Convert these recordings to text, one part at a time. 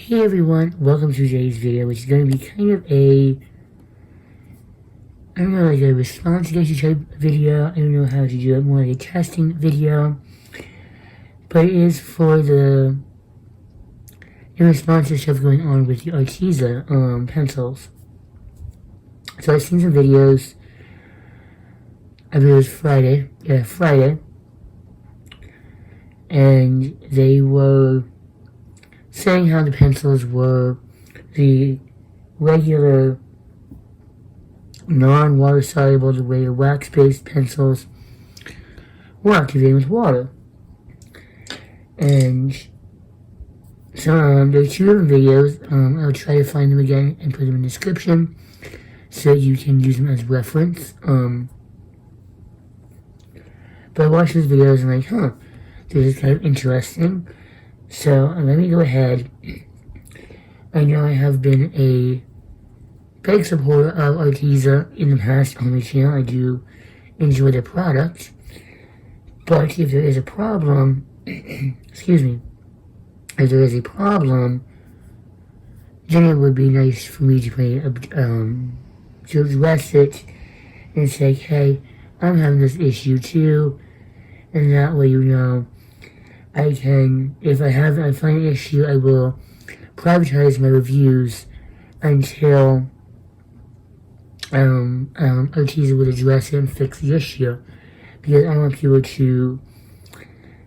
Hey everyone, welcome to today's video, which is going to be kind of like a response type video. I don't know how to do it, more like a testing video. But it is for in response to stuff going on with the Arteza pencils. So I've seen some videos, I believe it was Friday, and they were saying how the pencils were the regular non-water soluble, the way wax-based pencils were activated with water. And so there's two different videos. I'll try to find them again and put them in the description so you can use them as reference. But I watched those videos and I'm like, this is kind of interesting. So let me go ahead. I know I have been a big supporter of Arteza in the past on my channel. I do enjoy the product. But if there is a problem, excuse me, if there is a problem, then it would be nice for me to address it and say, hey, I'm having this issue too. And that way, I can, if I find an issue, I will privatize my reviews until Arteza would address it and fix the issue. Because I want people to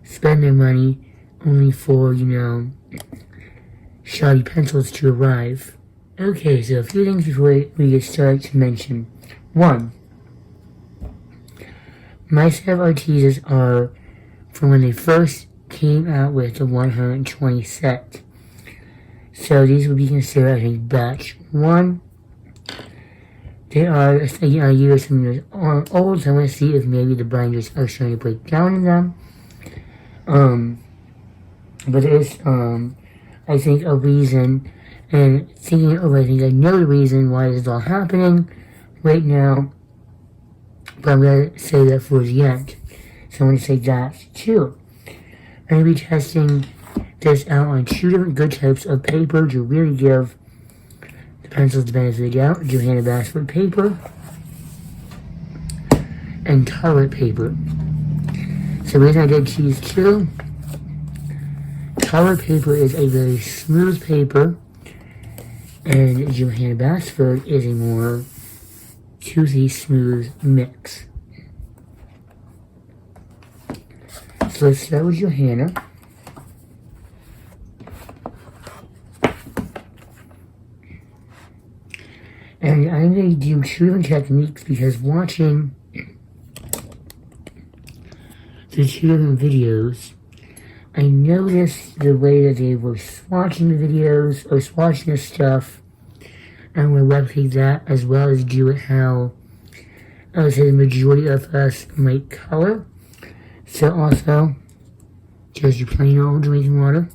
spend their money only for, shoddy pencils to arrive. Okay, so a few things before we get started to mention. One, my set of Artezas are from when they first came out with the 120 set. So these would be considered, I think, batch 1. They are a year or some years old, so I want to see if maybe the binders are starting to break down in them. But there is, I think, a reason, and thinking it over, I think I know the reason why this is all happening right now, but I'm going to say that for the end. So I'm going to say that too. I'm going to be testing this out on two different good types of paper to really give the pencils the benefit of the doubt. Johanna Bassford paper and colored paper. So the reason I did choose two, colored paper is a very smooth paper, and Johanna Bassford is a more toothy, smooth mix. So let's start with Johanna. And I'm going to do two different techniques because watching the two different videos, I noticed the way that they were swatching the videos or swatching the stuff. I'm going to replicate that as well as do it how I would say the majority of us might color. So also, just your plain old drinking water.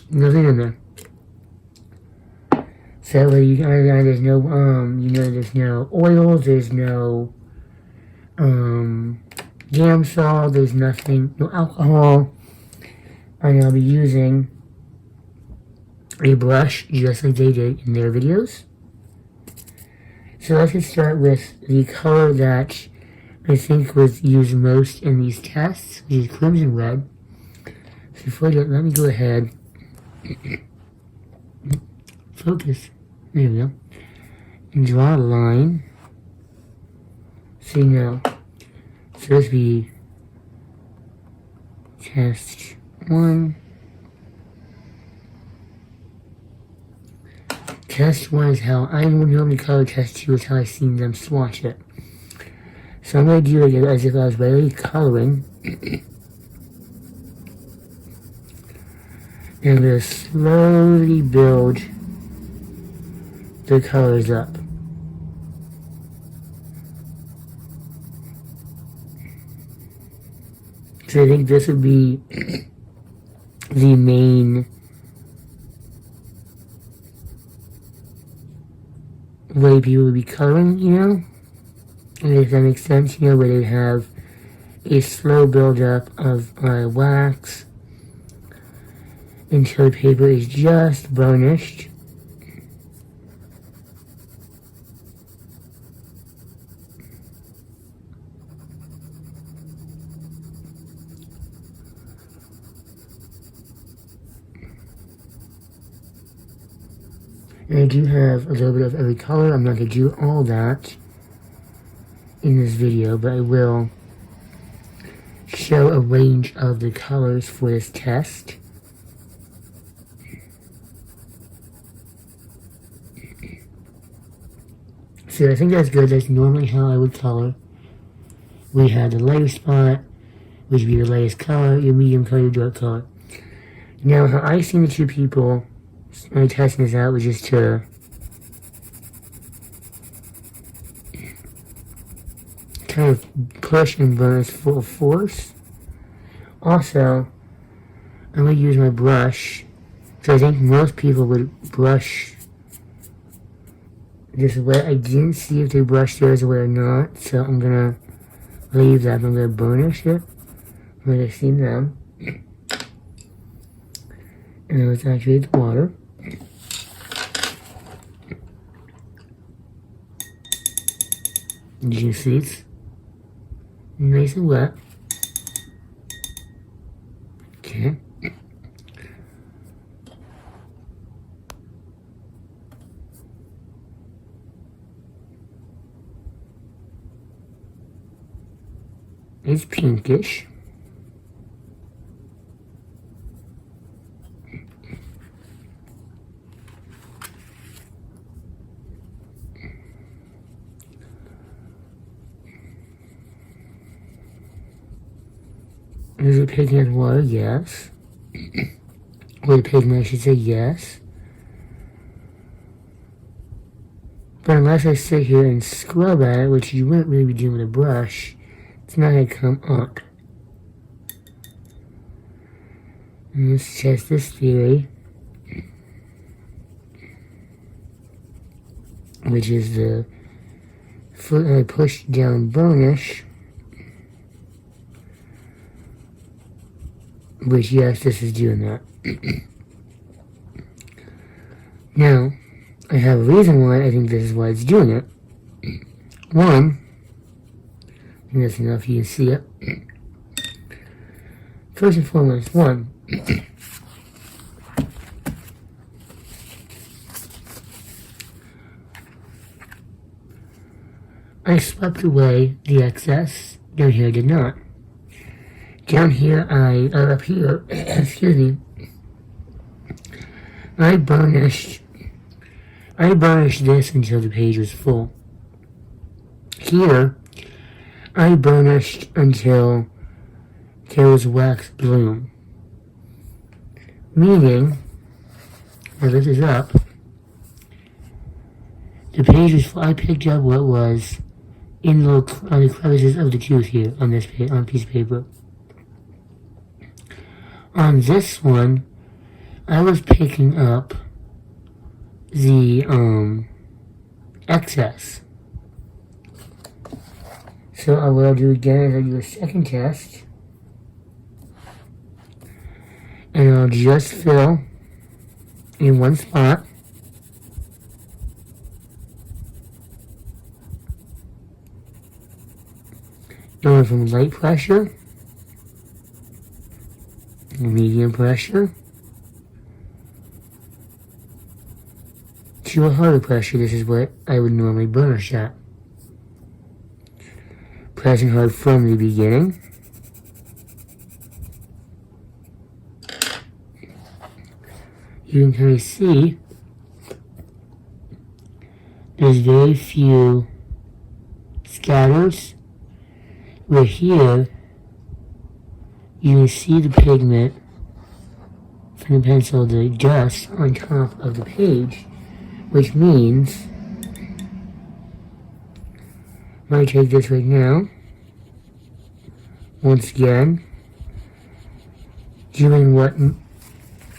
Nothing in there. So that way there's no, there's no oils, there's no, jam salt, there's nothing, no alcohol. And I'll be using a brush just like they did in their videos. So let's just start with the color that I think was used most in these tests, which is crimson red. So before I do it, let me go ahead, focus, there we go, and draw a line. So so this would be test 1. Test 1 is how I normally color. Test 2 is how I've seen them swatch it. So I'm going to do it as if I was really coloring. And I'm going to slowly build the colors up. So I think this would be the main way people would be coloring, if that makes sense, where they have a slow buildup of my wax until the paper is just burnished. And I do have a little bit of every color. I'm not going to do all that in this video, but I will show a range of the colors for this test. So I think that's good. That's normally how I would color. We have the lighter spot, which would be the lightest color, your medium color, your dark color. Now, how I seen the two people when testing this out was just to kind of push and burn with full force. Also, I'm going to use my brush, so I think most people would brush this way. I didn't see if they brushed theirs away or not, so I'm going to leave that. I'm going to burnish it. I'm going to steam them. And then let's activate the water. You can see it's nice and wet. Okay. It's pinkish. Is it pigment water? Yes. With pigment, I should say yes. But unless I sit here and scrub at it, which you wouldn't really be doing with a brush, it's not going to come up. And let's test this theory, which is the push down burnish. Which, yes, this is doing that. Now, I have a reason why I think this is why it's doing it. One, I think that's enough, you can see it. First and foremost, one, I swept away the excess. Down here I did not. Down here, up here, excuse me, I burnished this until the page was full. Here, I burnished until there was wax bloom. Meaning, I lift this up, the page was full. I picked up what was in the crevices of the tooth here on this on a piece of paper. On this one, I was picking up the excess. So what I'll do again is I'll do a second test. And I'll just fill in one spot. Going from light pressure, medium pressure, to a harder pressure. This is what I would normally burnish at. Pressing hard from the beginning. You can kind of see there's very few scatters. Where here, you can see the pigment from the pencil, the dust on top of the page, which means I'm going to take this right now, once again, doing what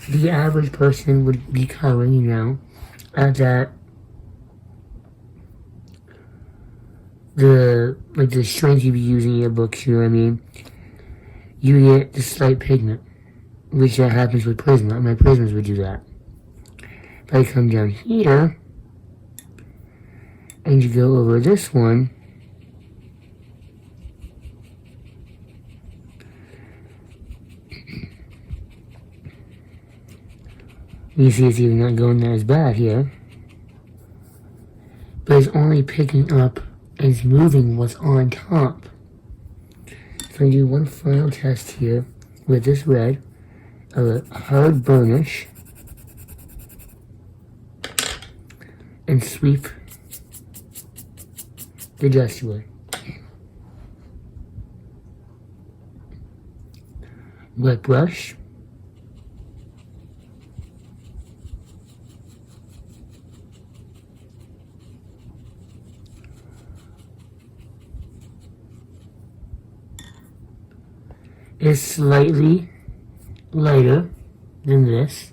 the average person would be coloring, at that the strength you'd be using in your books, you know what I mean? You get the slight pigment, which that happens with Prisma. My Prismas would do that. If I come down here, and you go over this one, you see it's even not going as bad here. But it's only picking up and it's moving what's on top. So I do one final test here with this red of a hard burnish and sweep the dust away. Wet brush. Is slightly lighter than this,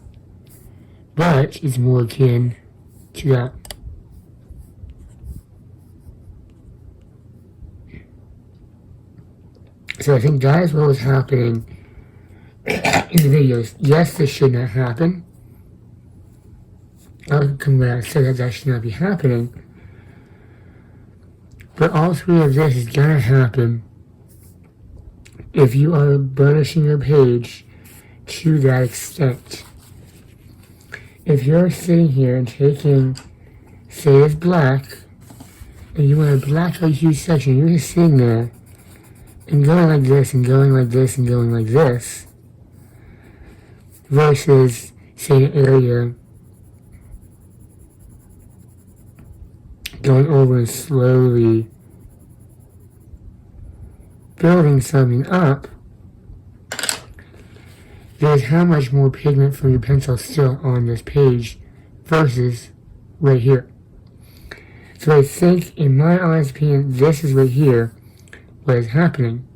but it's more akin to that. So I think that is what was happening in the videos. Yes, this should not happen. I'll come back and say that that should not be happening. But all three of this is gonna happen if you are burnishing your page to that extent. If you're sitting here and taking, say it's black, and you want to black out a huge section, you're just sitting there and going like this and going like this and going like this, versus, say, an area going over and slowly building something up, there's how much more pigment from your pencil still on this page versus right here. So I think, in my honest opinion, this is right here what is happening.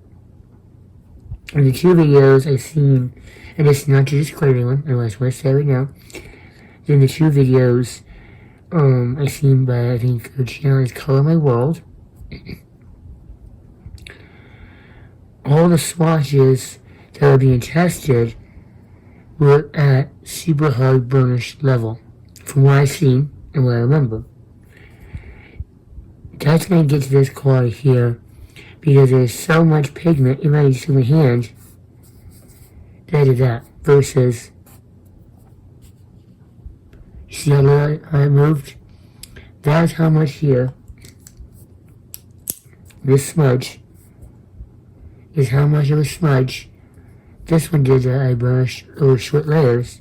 In the two videos I've seen, and it's not to discredit anyone, I just want to say right now, in the two videos I've seen by, I think her channel is Color My World, all the swatches that are being tested were at super hard burnish level, from what I've seen and what I remember. That's going to get to this quality here, because there's so much pigment, it might just in my hand, that I did that, versus, you see how it moved? That's how much here, this smudge, is how much of a smudge this one did that I burnished over short layers,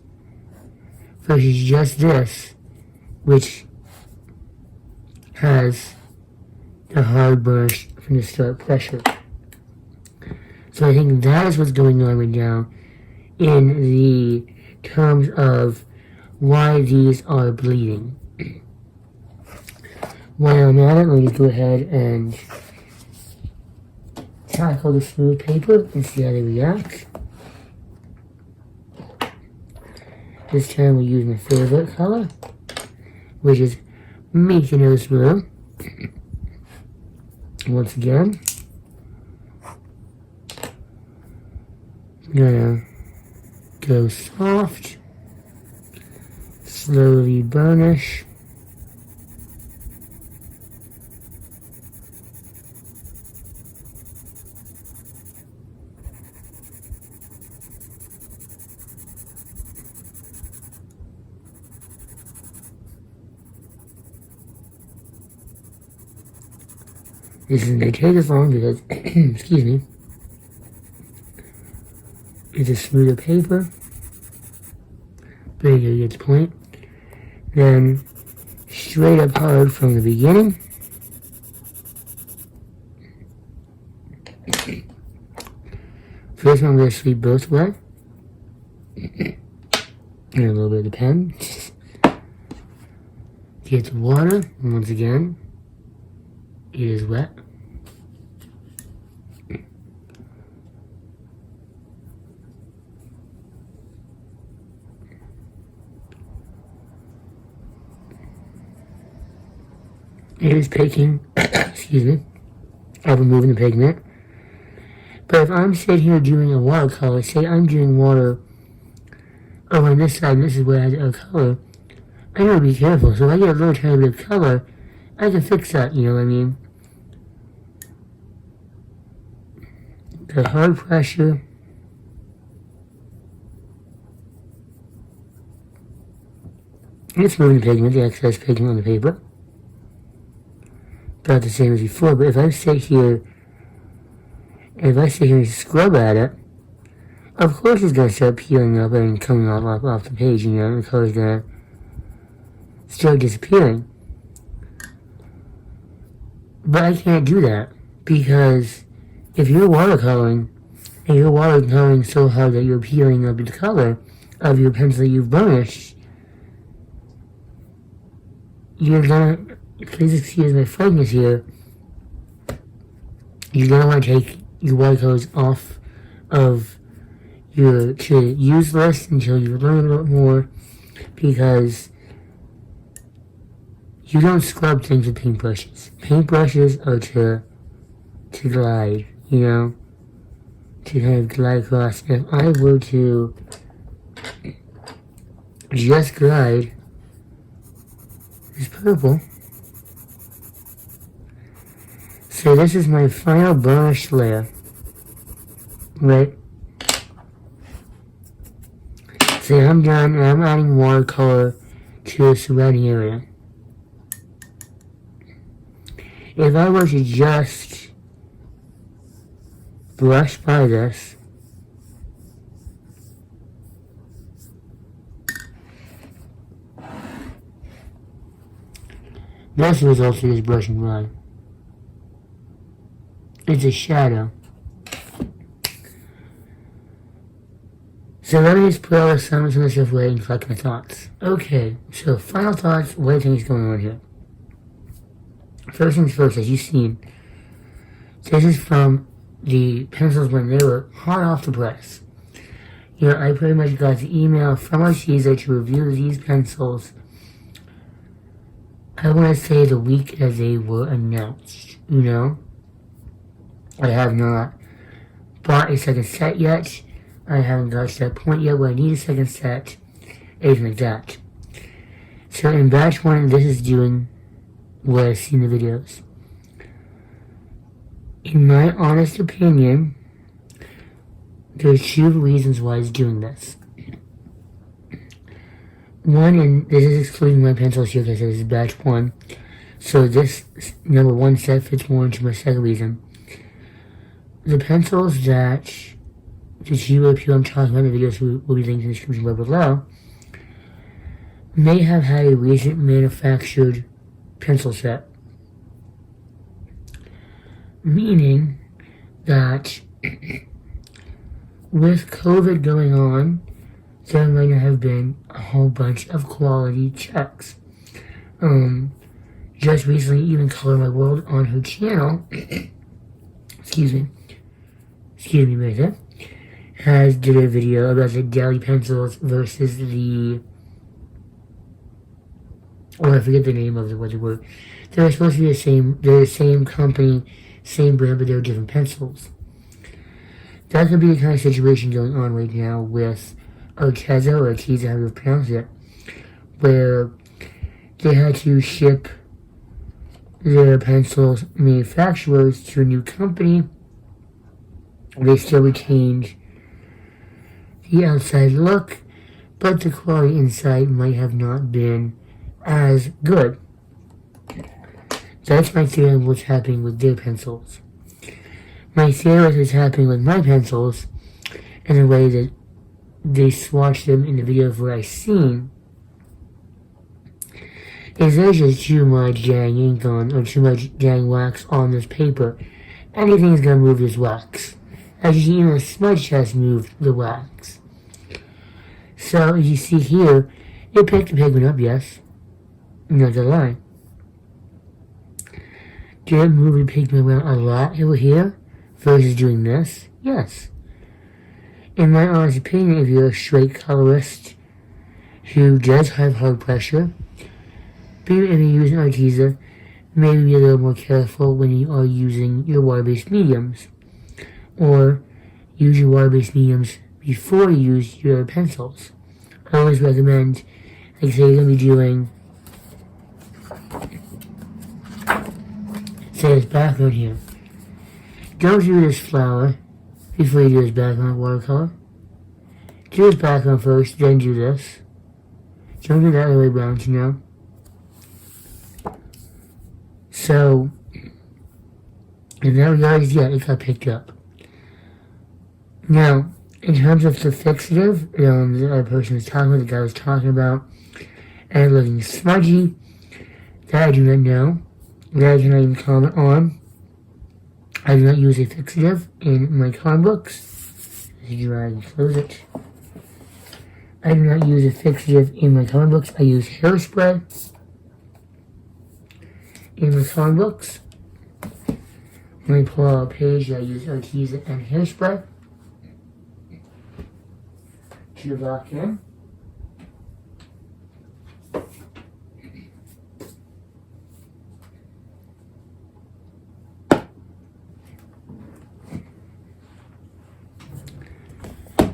versus just this, which has the hard burnish from the start pressure. So I think that is what's going on right now in the terms of why these are bleeding. While I'm at it, let me go ahead and tackle the smooth paper and see how they react. This time we use my favorite color, which is Mykonos Blue. Once again, I'm gonna go soft, slowly burnish. This is going to take as long because, excuse me, it's a smoother paper. There you get the point. Then, straight up hard from the beginning. First one I'm going to sweep both wet. And a little bit of the pen. Get the water, and once again, it is wet. It is picking, excuse me, of removing the pigment. But if I'm sitting here doing a watercolor, say I'm doing water over on this side, and this is where I have a color, I gotta be careful. So if I get a little tiny bit of color, I can fix that, you know what I mean? The hard pressure. It's moving the pigment, the excess pigment on the paper. About the same as before, but if I sit here and scrub at it, of course it's going to start peeling up and coming off the page, you know, the color's going to start disappearing. But I can't do that, because if you're watercoloring, and you're watercoloring so hard that you're peeling up the color of your pencil that you've burnished, you're gonna, please excuse my frankness here, you're gonna want to take your watercolors off of your to use list until you learn a little more, because you don't scrub things with paintbrushes. Paintbrushes are to glide, you know, to kind of glide across. And if I were to just glide this purple, so this is my final burnished layer, right? So I'm done, and I'm adding watercolor to the surrounding area. If I were to just brush by this, that's the result of this brushing by. It's a shadow. So let me just put all this some of this stuff away and collect my thoughts. Okay, so final thoughts, what do you think is going on here? First things first, as you've seen, this is from the pencils when they were hot off the press. You know, I pretty much got the email from Arteza to review these pencils, I want to say the week as they were announced, you know? I have not bought a second set yet. I haven't got to that point yet where I need a second set, anything like that. So in batch 1, this is doing what I've seen in the videos. In my honest opinion, there's 2 reasons why it's doing this. One, and this is excluding my pencils here because this is batch 1. So this number 1 set fits more into my second reason. The pencils that the 2 appeal I'm talking about in the videos will be linked in the description bar below may have had a recent manufactured pencil set. Meaning that with COVID going on, there might not have been a whole bunch of quality checks. Just recently, even Color My World on her channel, excuse me right there, has did a video about the Deli pencils versus the, I forget the name of what they were. They're supposed to be they're the same company, same brand, but they're different pencils. That could be the kind of situation going on right now with Arteza, or Arteza, how you pronounce it, where they had to ship their pencils manufacturers to a new company. They still retained the outside look, but the quality inside might have not been as good. That's my theory on what's happening with their pencils. My theory is what's happening with my pencils, in the way that they swatched them in the videos where I've seen, is there's just too much dang ink on, or too much dang wax on this paper. Anything's gonna move this wax. As you see, even a smudge test moved the wax. So, as you see here, it picked the pigment up, yes. Not gonna lie. Did it move the pigment around a lot over here versus doing this? Yes. In my honest opinion, if you're a straight colorist who does have hard pressure, be it if you're using Arteza, maybe be a little more careful when you are using your water-based mediums. Or use your water-based mediums before you use your pencils. I always recommend, like say you're going to be doing, say this background here. Don't do this flower before you do this background watercolor. Do this background first, then do this. Don't do that the other way around, you know? So, in that regard, yeah, it got picked up. Now, in terms of the fixative, the other person was talking about, the guy was talking about, and looking smudgy, that I do not know. That I cannot even comment on. I do not use a fixative in my comic books. As you can close it. I do not use a fixative in my comic books. I use hairspray in my comic books. When I pull out a page, I use Arteza and hairspray to lock in.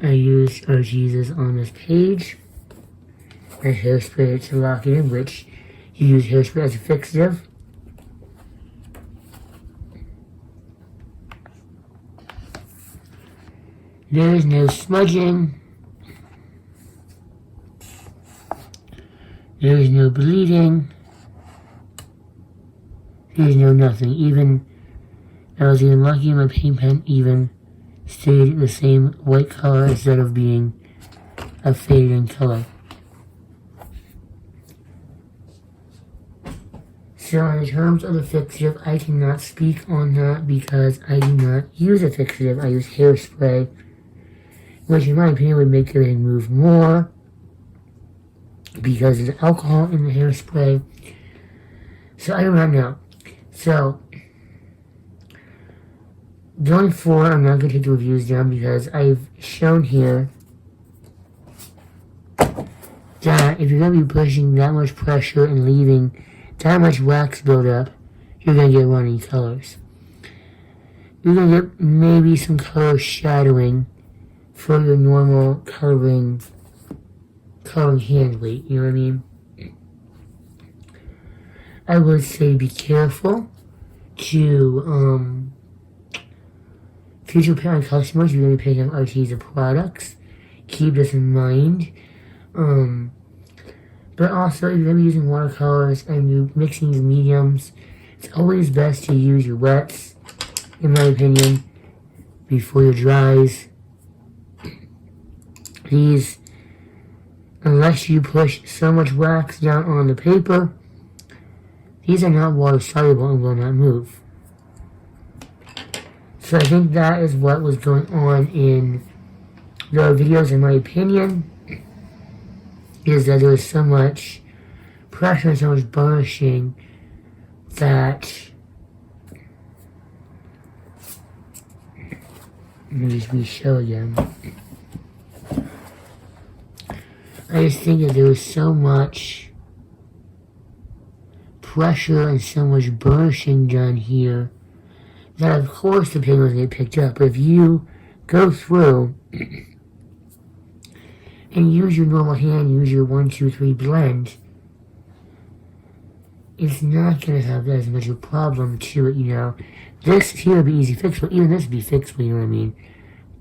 I use Arteza's on this page. I hairspray it to lock it in, which you use hairspray as a fixative. There is no smudging. There is no bleeding. There is no nothing. Even, I was even lucky my paint pen even stayed the same white color instead of being a faded in color. So in terms of the fixative, I cannot speak on that because I do not use a fixative. I use hairspray, which in my opinion would make everything move more because there's alcohol in the hairspray. So I do not know. So going forward, I'm not going to take the reviews down because I've shown here that if you're going to be pushing that much pressure and leaving that much wax build up, you're going to get runny colors. You're going to get maybe some color shadowing for your normal coloring hand weight, you know what I mean? I would say be careful to, future parent customers, you're going to be picking up Arteza products. Keep this in mind. But also, if you're going to be using watercolors and you're mixing these mediums, it's always best to use your wets, in my opinion, before your dries. These, unless you push so much wax down on the paper, these are not water soluble and will not move. So I think that is what was going on in the videos, in my opinion, is that there was so much pressure and so much burnishing that, let me just re-show again. I just think that there was so much pressure and so much burnishing done here that of course the pigments get picked up. But if you go through and use your normal hand, use your 1, 2, 3 blend, it's not going to have as much of a problem to it, you know. This here would be easy fixable, even this would be fixable, you know what I mean.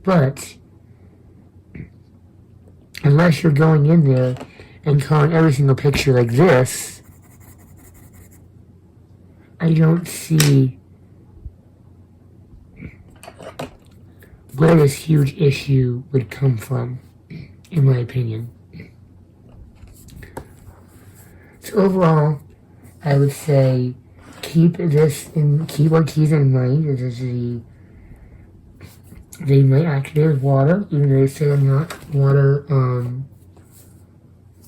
But unless you're going in there and coloring every single picture like this, I don't see where this huge issue would come from, in my opinion. So overall, I would say keep Arteza in mind. This is they might activate with water, even though they say they're not water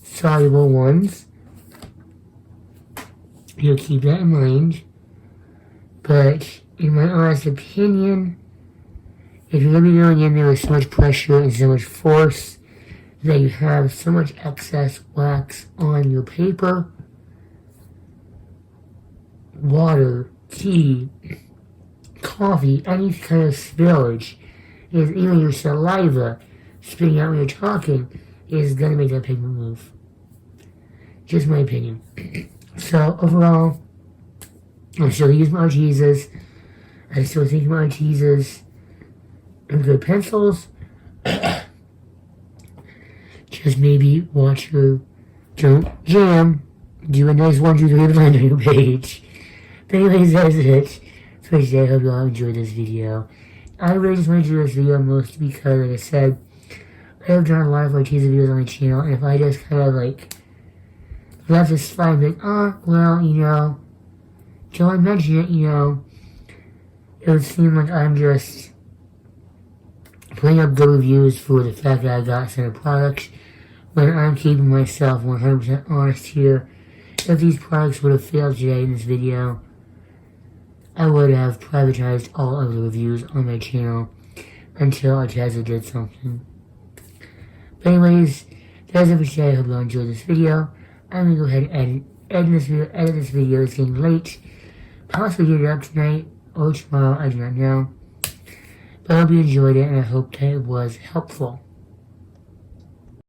soluble ones. You'll keep that in mind. But in my honest opinion, if you're going to be going in there with so much pressure and so much force that you have so much excess wax on your paper, water, tea, coffee, any kind of spillage, is even your saliva spitting out when you're talking, is going to make that pigment move. Just my opinion. So overall, I still use my Artezas. I still think my Artezas are good pencils. Just maybe watch your don't jam. Do a nice 1, 2, 3 blend on your page. But anyways, that's it for today. I hope you all enjoyed this video. I really just want to do this video mostly because, like I said, I have done a lot of Arteza videos on my channel, and if I just kind of like left this slide, like, well, you know, till I mention it, you know, it would seem like I'm just putting up good reviews for the fact that I got certain products, when I'm keeping myself 100% honest here. If these products would have failed today in this video, I would have privatized all of the reviews on my channel until Arteza did something. But anyways, that's it for today. I hope you all enjoyed this video. I'm going to go ahead and edit this video. It's getting late. Possibly get it up tonight or tomorrow, I do not know. But I hope you enjoyed it, and I hope that it was helpful.